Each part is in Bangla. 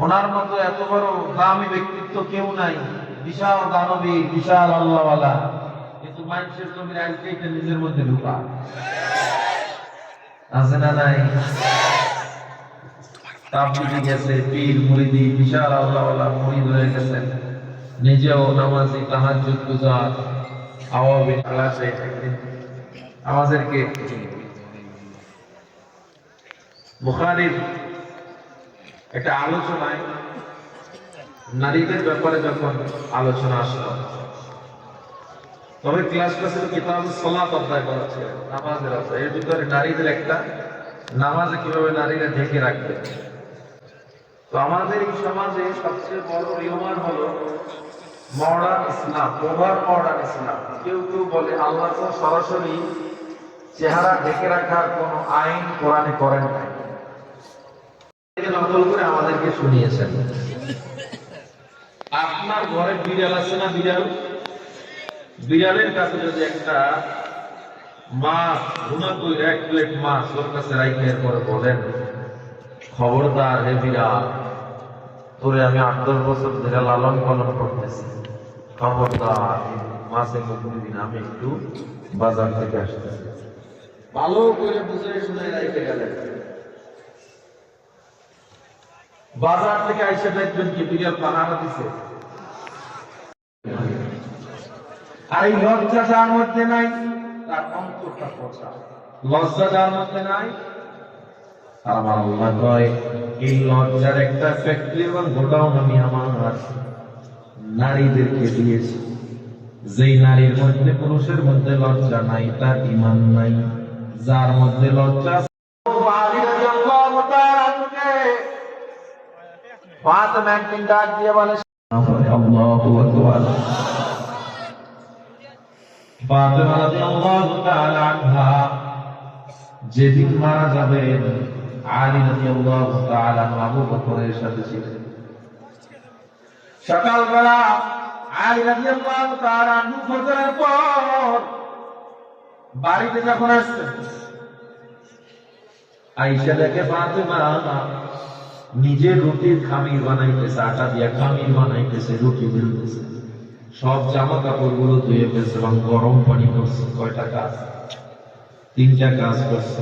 ওনার মতো এত বড় দামি ব্যক্তিত্ব কেউ নাই, বিশাল দানবী, বিশাল আল্লাহওয়ালা, কিন্তু মানুষের জমির আজকে এটা নিজের মধ্যে ঢুকা আছে না নাই? তাবলীগে গেছে, পীর মুরিদি, বিশাল আল্লাহওয়ালা মুরিদ হয়ে গেছেন, নিজেও নামাজি, তাহাজ্জুদ গুজার। আওয়ামী ক্লাসে একদিন আমাদেরকে বুখারীর একটা আলোচনায় নারীদের ব্যাপারে যখন আলোচনা আসলো, তবে ক্লাসটা ছিল কিতাবুস সালাত অধ্যায় করা ছিল, নামাজের অধ্যায়। এর ভিতরে নারীদের একটা নামাজে কিভাবে নারীরা ঢেকে রাখবে। তো আমাদের এই সমাজে সবচেয়ে বড় রিওমান হলো মডার্ন ইসলাম, ওভার মডার্ন ইসলাম। কেউ কেউ বলে আল্লাহ তো সরাসরি চেহারা ঢেকে রাখার কোন আইন কোরআনে করেন নাই, নকল করে আমাদেরকে শুনিয়েছেন। আপনার ঘরে বিড়াল আছে না? বিড়াল, বিড়ালের কাছে যদি একটা মাছ ভুনা করে, এক প্লেট মাছ ওর কাছে রাইখের পরে বলেন, খবরদার হে বিড়াল, তোরে আমি 8-10 বছর ধরে লালন পালন করতেছি, খবরদার মাছে মুখ দিবি না, আমি একটু বাজার থেকে আসতেছি, ভালো করে বুঝে শুনে রাইখে গেলেন। বাজার থেকে আইসা দেখবেন কি বিড়াল পাহারা দিছে। আর এই লজ্জা যার মধ্যে নাই, তার অন্তরটা পচা। লজ্জা যার মধ্যে নাই, আর আমার আল্লাহ কয় এই লজ্জার একটা ফ্যাক্টরি এবং গোডাউন আমি আমার নারীদেরকে দিয়েছি। যেই নারীর মধ্যে, পুরুষের মধ্যে লজ্জা নাই, তার ঈমান নাই। যার মধ্যে লজ্জা, আলী রাদিয়াল্লাহু তাআলা আনহুকে ফাতেমা একদিন ডাক দিয়ে বলে, আল্লাহু আকবার। ফাতেমা রাদিয়াল্লাহু তাআলা আনহা যেদিন মারা যাবেন, আলী রাদিয়াল্লাহু তাআলা আবু বকরের সাথে ছিলেন। সকালবেলা আলী রাদিয়াল্লাহু তাআলা ফজরের পর বাড়িতে যখন আসছেন, আয়েশা দেখে ফাতেমা নিজে রুটির খামির বানাইতেছে, আটা দিয়ে খামির বানাইতেছে, রুটি বেলতেছে, সব জামা কাপড় গুলো ধুয়ে ফেলছে এবং গরম পানি করছে। কয়টা কাজ? 3টা কাজ করছে।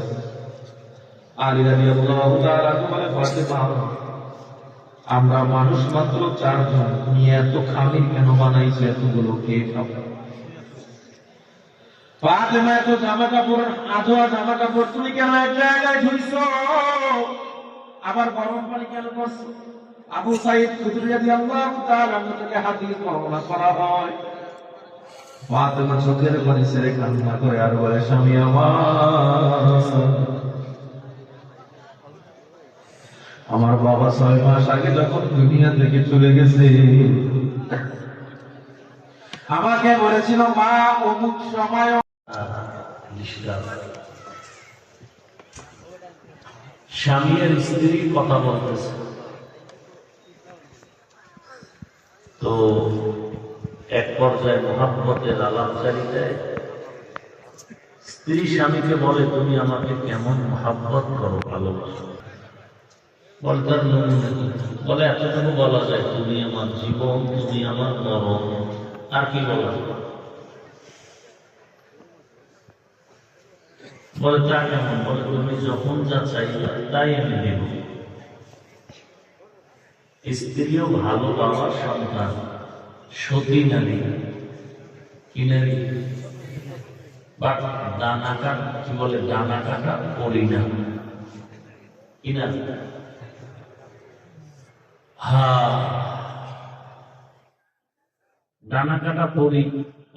আলী রাদিয়াল্লাহু তাআলা বলে, ফাতেমা আমরা মানুষ মাত্র 4 জন, তুমি এত খামির কেন বানাইছো? এতগুলো কে খাবে? ফাতেমা এত জামা কাপড়, আধোয়া জামা কাপড় তুমি কেন এক জায়গায় ধুইছো? আবার গরম পানি কেন করছো? আবু সাঈদ খুদরি রাদিয়াল্লাহু তাআলা থেকে হাদিস বর্ণনা করা হয়, ফাতেমা চোখের পানি ছেড়ে কান্না করে আর বলে, স্বামী আমার বাবা 6 মাস আগে যখন দুনিয়া থেকে চলে গেছে, আমাকে বলেছিল মা অমুক সময় স্বামী আর স্ত্রী কথা বলতেছে, তো এক পর্যায়ে মহাব্বতের আলাপচারিতায় স্ত্রী স্বামীকে বলে, তুমি আমাকে কেমন মহাব্বত করো, ভালোবাসো? বলতার বলে, এতটুকু বলা যায়, তুমি আমার জীবন, তুমি আমার মরণ। আর কি বলা যায়? বলে, তা কেমন? বলে, তুমি যখন যা চাইবে তাই আমি দেব। স্ত্রীও ভালো বাবার সন্তান, সতী নারী, কি নারী? বাট ডানা কাটা, কি বলে, ডানা কাটা পড়ি না, কি না? ডানা কাটা পড়ি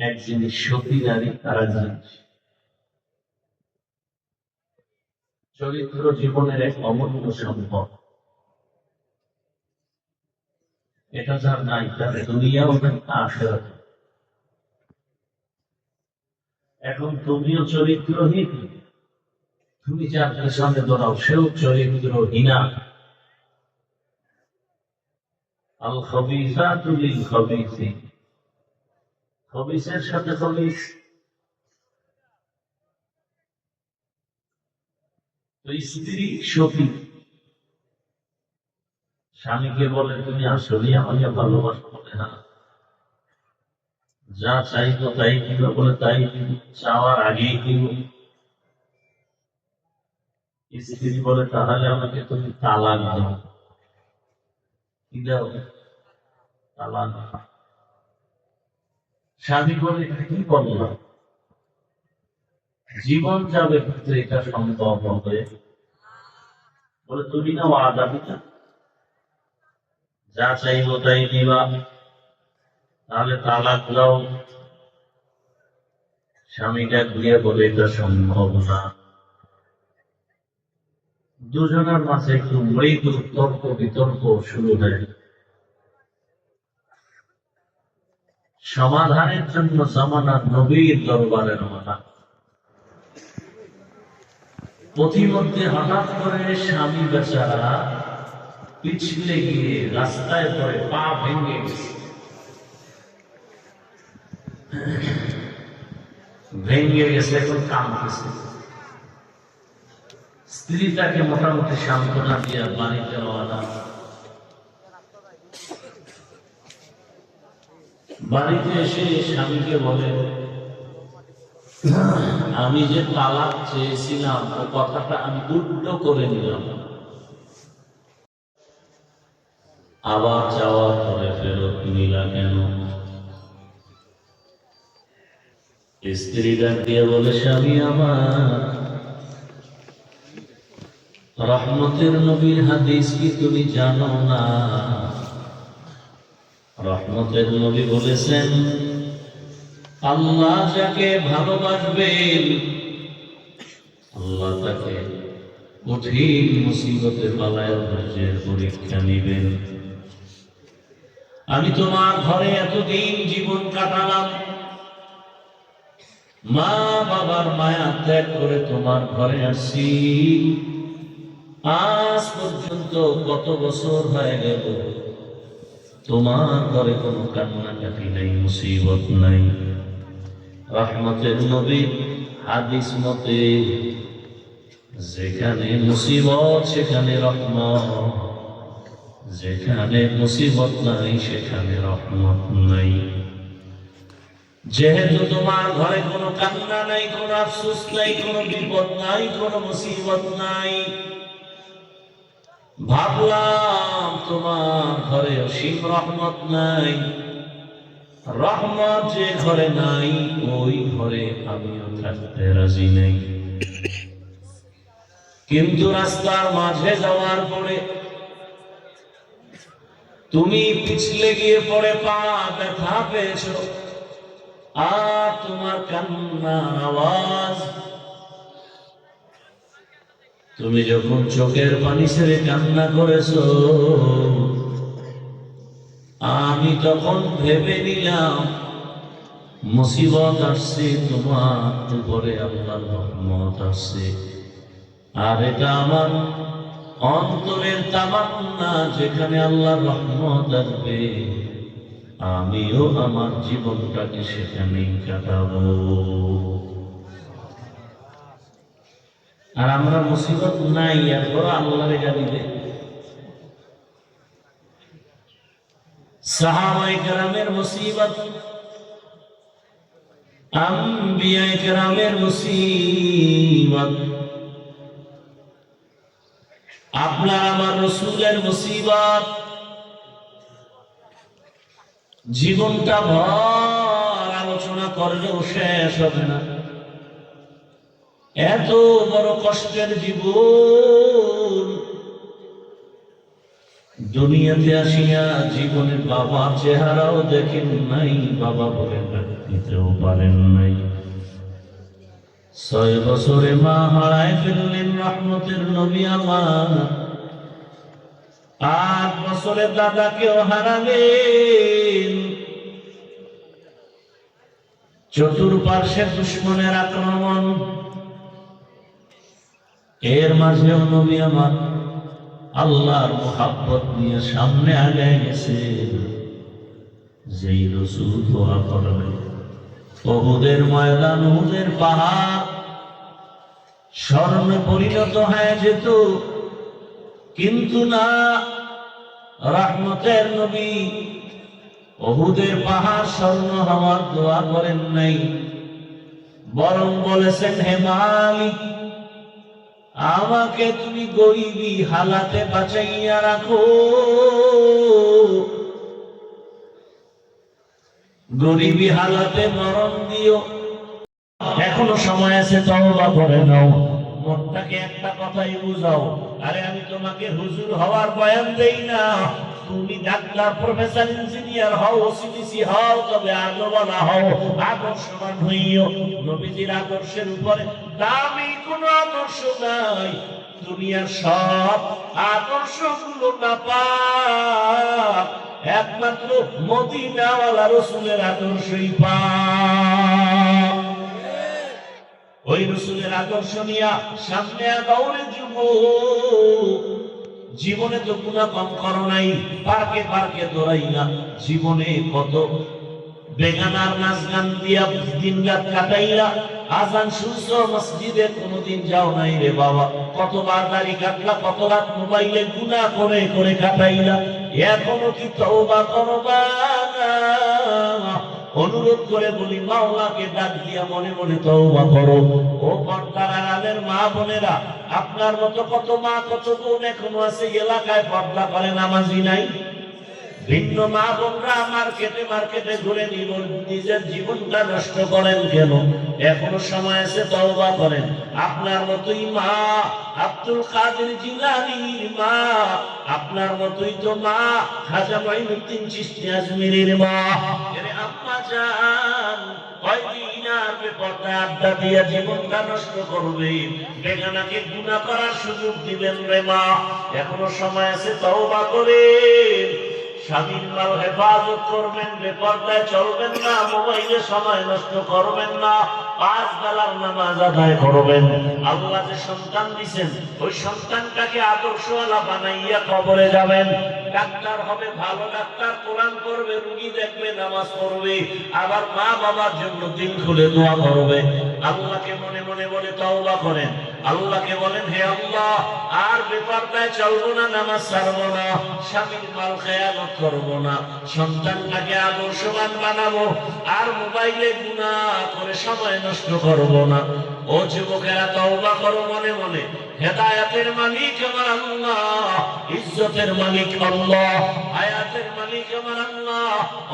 এক জিনিস, সতী নারী তারা জিনিস। চরিত্র জীবনের এক অমূল্য সম্পদ। এটা যার নাই, তার দুনিয়াও আখিরাত। এখন তুমিও চরিত্রহীন, তুমি যার পেছনে দৌড়াও সেও চরিত্রহীনা। আল খবিসাতু লিল খবিসিন, খবিসের সাথে খবিস। তো স্ত্রী সতী, স্বামীকে বলে তুমি আসলে আমাকে ভালোবাসো, বলে না, যা চাইতো তাই দিবে, বলে তাই দিব, চাওয়ার আগেই দিব। স্ত্রী বলে তাহলে আমাকে তুমি তালাক দাও। কি দাও? তালাক। স্বামী বলে কি করলাম, জীবন যাবে কিন্তু এটা সম্ভব হবে? বলে তুমি না ওয়াদা দিতা, যা চাইবো তাই দিবা, তাহলে তালাক দাও। স্বামীটা দিয়ে বলে এটা সম্ভব না। দুজনের মাঝে একটু মৃদু তর্ক বিতর্ক শুরু হয়। সমাধানের জন্য জামানার নবীর দরবারে রওনা। পথিমধ্যে হঠাৎ করে স্বামী বেচারা পিছলে গিয়ে রাস্তায় পড়ে পা ভেঙে গেছে। এখন কাঁদতেছে। স্ত্রী তাকে মোটামুটি সান্ত্বনা দিয়ে বাড়িতে রওনা। বাড়িতে এসে স্বামীকে বলে, আমি যে তালাক চেয়েছিলাম ও কথাটা আমি উল্টো করে নিলাম, আবার যাওয়ার পরে ফেরত নিলা কেন? স্ত্রী ডাক দিয়ে বলে, স্বামী আমার, রহমতের নবীর হাদিস কি তুমি জানো না? রহমতের নবী বলেছেন, আল্লাহ যাকে ভালোবাসবেন আল্লাহ তাকে কঠিন মুসিবতের বালায় ধৈর্যের পরীক্ষা নিবেন। আমি তোমার ঘরে এতদিন জীবন কাটালাম, মা বাবার মায়া ত্যাগ করে তোমার ঘরে আসছি, আজ পর্যন্ত কত বছর হয়ে গেল তোমার ঘরে কোনো কান্নাকাটি নাই, মুসিবত নাই। রহমতের নবী হাদিস মতে যেখানে মুসিবত সেখানে রহমত, যেখানে মুসিবত নাই সেখানে রহমত নাই। যেহেতু তোমার ঘরে কোনো কান্না নাই, কোনো আফসোস নাই, কোনো বিপদ নাই, কোনো মুসিবত নাই, ভাবলাম তোমার ঘরে অসীম রহমত নাই। রহমত যে ঘরে নাই ওই ঘরে আমিও থাকতে রাজি নেই। কিন্তু রাস্তার মাঝে যাওয়ার পরে তুমি পিছলে গিয়ে পড়ে পা ব্যথা পেয়েছ, আর তোমার কান্নার আওয়াজ, তুমি যখন চোখের পানি ছেড়ে কান্না করেছ, আমি তখন ভেবে নিলাম মুসিবত আসছে, তোমার উপরে আল্লাহর রহমত আসছে। আর এটা আমার অন্তরের তামান্না, যেখানে আল্লাহর রহমত আসবে আমিও আমার জীবনটাকে সেখানেই কাটাবো। আর আমরা মুসিবত নাই, এরপর আল্লাহরে গালি দেই। সাহাবায়ে কেরামের মুসিবত, আম্বিয়ায়ে কেরামের মুসিবত, আপনার আমার রাসূলের মুসিবত, জীবনটা ভর আলোচনা করলেও শেষ হবে না। এত বড় কষ্টের জীবন, দুনিয়াতে আসিয়া জীবনের বাবার চেহারাও দেখেন নাই, বাবা বলে দিতেও পারেন নাই। 6 বছরে মা হারায় ফেললেন রহমতের নবী আমার, 8 বছরে দাদাকেও হারালেন। চতুর্পার্শ্বে দুশ্মনের আক্রমণ, এর মাঝেও নবী আমার আল্লাহর মুহাব্বত নিয়ে সামনে আগায় গেছে। যেই রাসূল দোয়া করলেন, উহুদের ময়দান, উহুদের পাহাড় স্বর্ণে পরিণত হয়ে যেত, কিন্তু না, রহমতের নবী উহুদের পাহাড় স্বর্ণ হওয়ার দোয়া করেন নাই, বরং বলেছেন, হে মালিক, আমাকে তুমি গরিবী হালাতে বাঁচাইয়া রাখো, গরিবী হালাতে মরণ দিও। এখনো সময় আছে, তওবা করে নাও। মনটাকে একটা কথাই বুঝাও, আরে আমি তোমাকে হুজুর হওয়ার বয়ান দেই না, তুমি ডাক্তার, প্রফেসর, ইঞ্জিনিয়ার হও, ওসিডিসি হও, তবে আলোওয়ালা হও, আদর্শবান হইও। নবীজির আদর্শের উপরে দামি কোন আদর্শ নাই। দুনিয়ার সব আদর্শগুলো নাপাক, একমাত্র মদিনাওয়ালা রাসূলের আদর্শই পাক। ওই রাসূলের আদর্শ নিয়া সামনে আগাওরে যুবক। জীবনে তো গুনাহ কম করো নাই, পার্কে পার্কে দৌড়াই না, জীবনে কত বেগানার নাচ গান দিয়া দিন রাত কাটাইলা, আজান শুনছো, মসজিদে কোনোদিন যাও নাই রে বাবা, কতবার দাড়ি কাটলা, কত রাত মোবাইলে গুনাহ করে করে কাটাইলা, এখনো কি তওবা করবা না? অনুরোধ করে বলি, মাওলাকে ডাক দিয়া মনে মনে তওবা করো। ও পর্দার আড়ালের মা বোনেরা, আপনার মতো কত মা কত বোন এখনো আছে এলাকায় পর্দা করে, নামাজি নাই। ভিন্ন মা বোনরা মার্কেটে মার্কেটে ঘুরে নিজের জীবনটা নষ্ট করেন কেন? এখনো সময় আছে, তওবা করেন। আপনার মতোই মা আব্দুল কাদের জিলানীর মা, আপনার মতোই তো মা খাজা মাইনুদ্দিন চিশতি আজমিরের মা। এরে আম্মা জান, কয়দিন আর বেপরদায় আড্ডা দিয়া জীবনটা নষ্ট করবে, বেগানাকে গুনাহ করার সুযোগ দিবেন রে মা? এখনো সময় আছে, তওবা করেন। স্বামীর মাল হেফাজত করবেন, বেপরদায় চলবেন না, মোবাইলে সময় নষ্ট করবেন না, 5 বেলার নামাজ আদায় করবেন। আল্লাহ যে সন্তান দিবেন, ওই সন্তানটাকে আদর্শওয়ালা বানাইয়া কবরে যাবেন। ডাক্তার হবে, ভালো ডাক্তার, কোরআন পড়বে, রোগী দেখবে, নামাজ পড়বে, আবার মা বাবার জন্য দিল খুলে দোয়া করবে। আল্লাহকে মনে মনে বলে তওবা করেন। আল্লাহকে বলেন, হে আল্লাহ, আর বেপরদায় চলবো না, নামাজ ছাড়বো না, স্বামীর মাল খেয়ালত করবো না, সন্তানটাকে আদর্শবান বানাবো, আর মোবাইলে গুনাহ করে সময় নষ্ট করবো না। ও যুবকেরা, তওবা করো মনে মনে। হেদায়েতের মালিক আমার আল্লাহ, ইজ্জতের মালিক আল্লাহ, হায়াতের মালিক আমার আল্লাহ।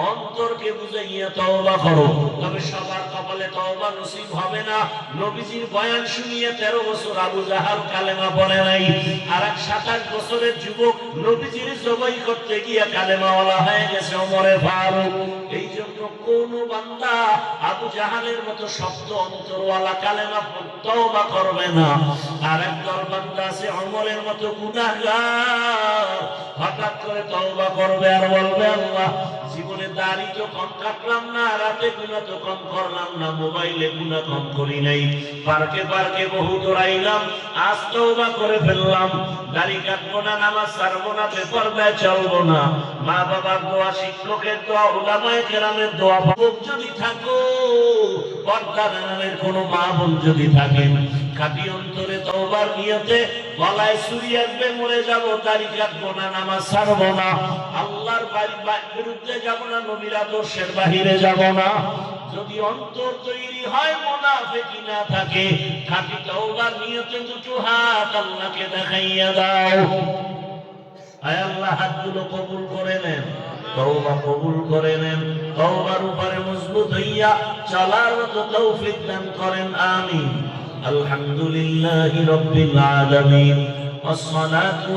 অন্তরকে বুঝাইয়া তওবা করো। তবে সবার কপালে তওবা নসিব হবে না। নবীজির বয়ান শুনিয়ে 13 বছর আবু জাহাল কালেমা পড়ে নাই, আর এক 27 বছরের যুবক নবীজির জবাই করতে গিয়ে কালেমাওয়ালা হয়ে গেছে ওমরে ফারুক। এই জন্য কোন বান্দা আবু জাহালের মতো শক্ত অন্তরওয়ালা কালেমা তওবা করবে না। আর একদল বান্দা আছে ওমরের মতো গুনাহগার, হঠাৎ করে তওবা করবে আর বলবে, আল্লাহ, জীবনে দাড়ি তো কম কাটলাম না, রাতে গুনাহ তো কম করলাম না, মোবাইলে গুনাহ কম করি নাই, পার্কে পার্কে বহু দৌড়াইলাম, আজ তওবা করে ফেললাম, দাড়ি কাটবো না, নামাজ ছাড়বো না, বেপরদায় চলবো না। মা বাবার দোয়া, শিক্ষকের দোয়া, উলামায়ে কেরামের দোয়া যদি থাকো, পর্দার আড়ালের কোনো মা বোন যদি থাকেন, খাঁটি অন্তরে তওবার নিয়তে গলায় ছুরি আসবে, মরে যাব, দাড়ি কাটবো না, নামাজ ছাড়বো না, আল্লাহর বিরুদ্ধে যাব না, নবীর আদর্শের বাহিরে যাব না। যদি অন্তর তৈরি হয়, মুনাফিকি না থাকে, খাঁটি তওবার নিয়তে দুটো হাত আল্লাহকে দেখাইয়া দাও। আয় আল্লাহ, হাতগুলো কবুল করে নেন, তওবা কবুল করে নেন, তওবার উপরে মজবুত হইয়া চলার মতো তৌফিক দান করেন, আমিন। আলহামদুলিল্লাহি রাব্বিল আলামিন, ওয়াসসালাতু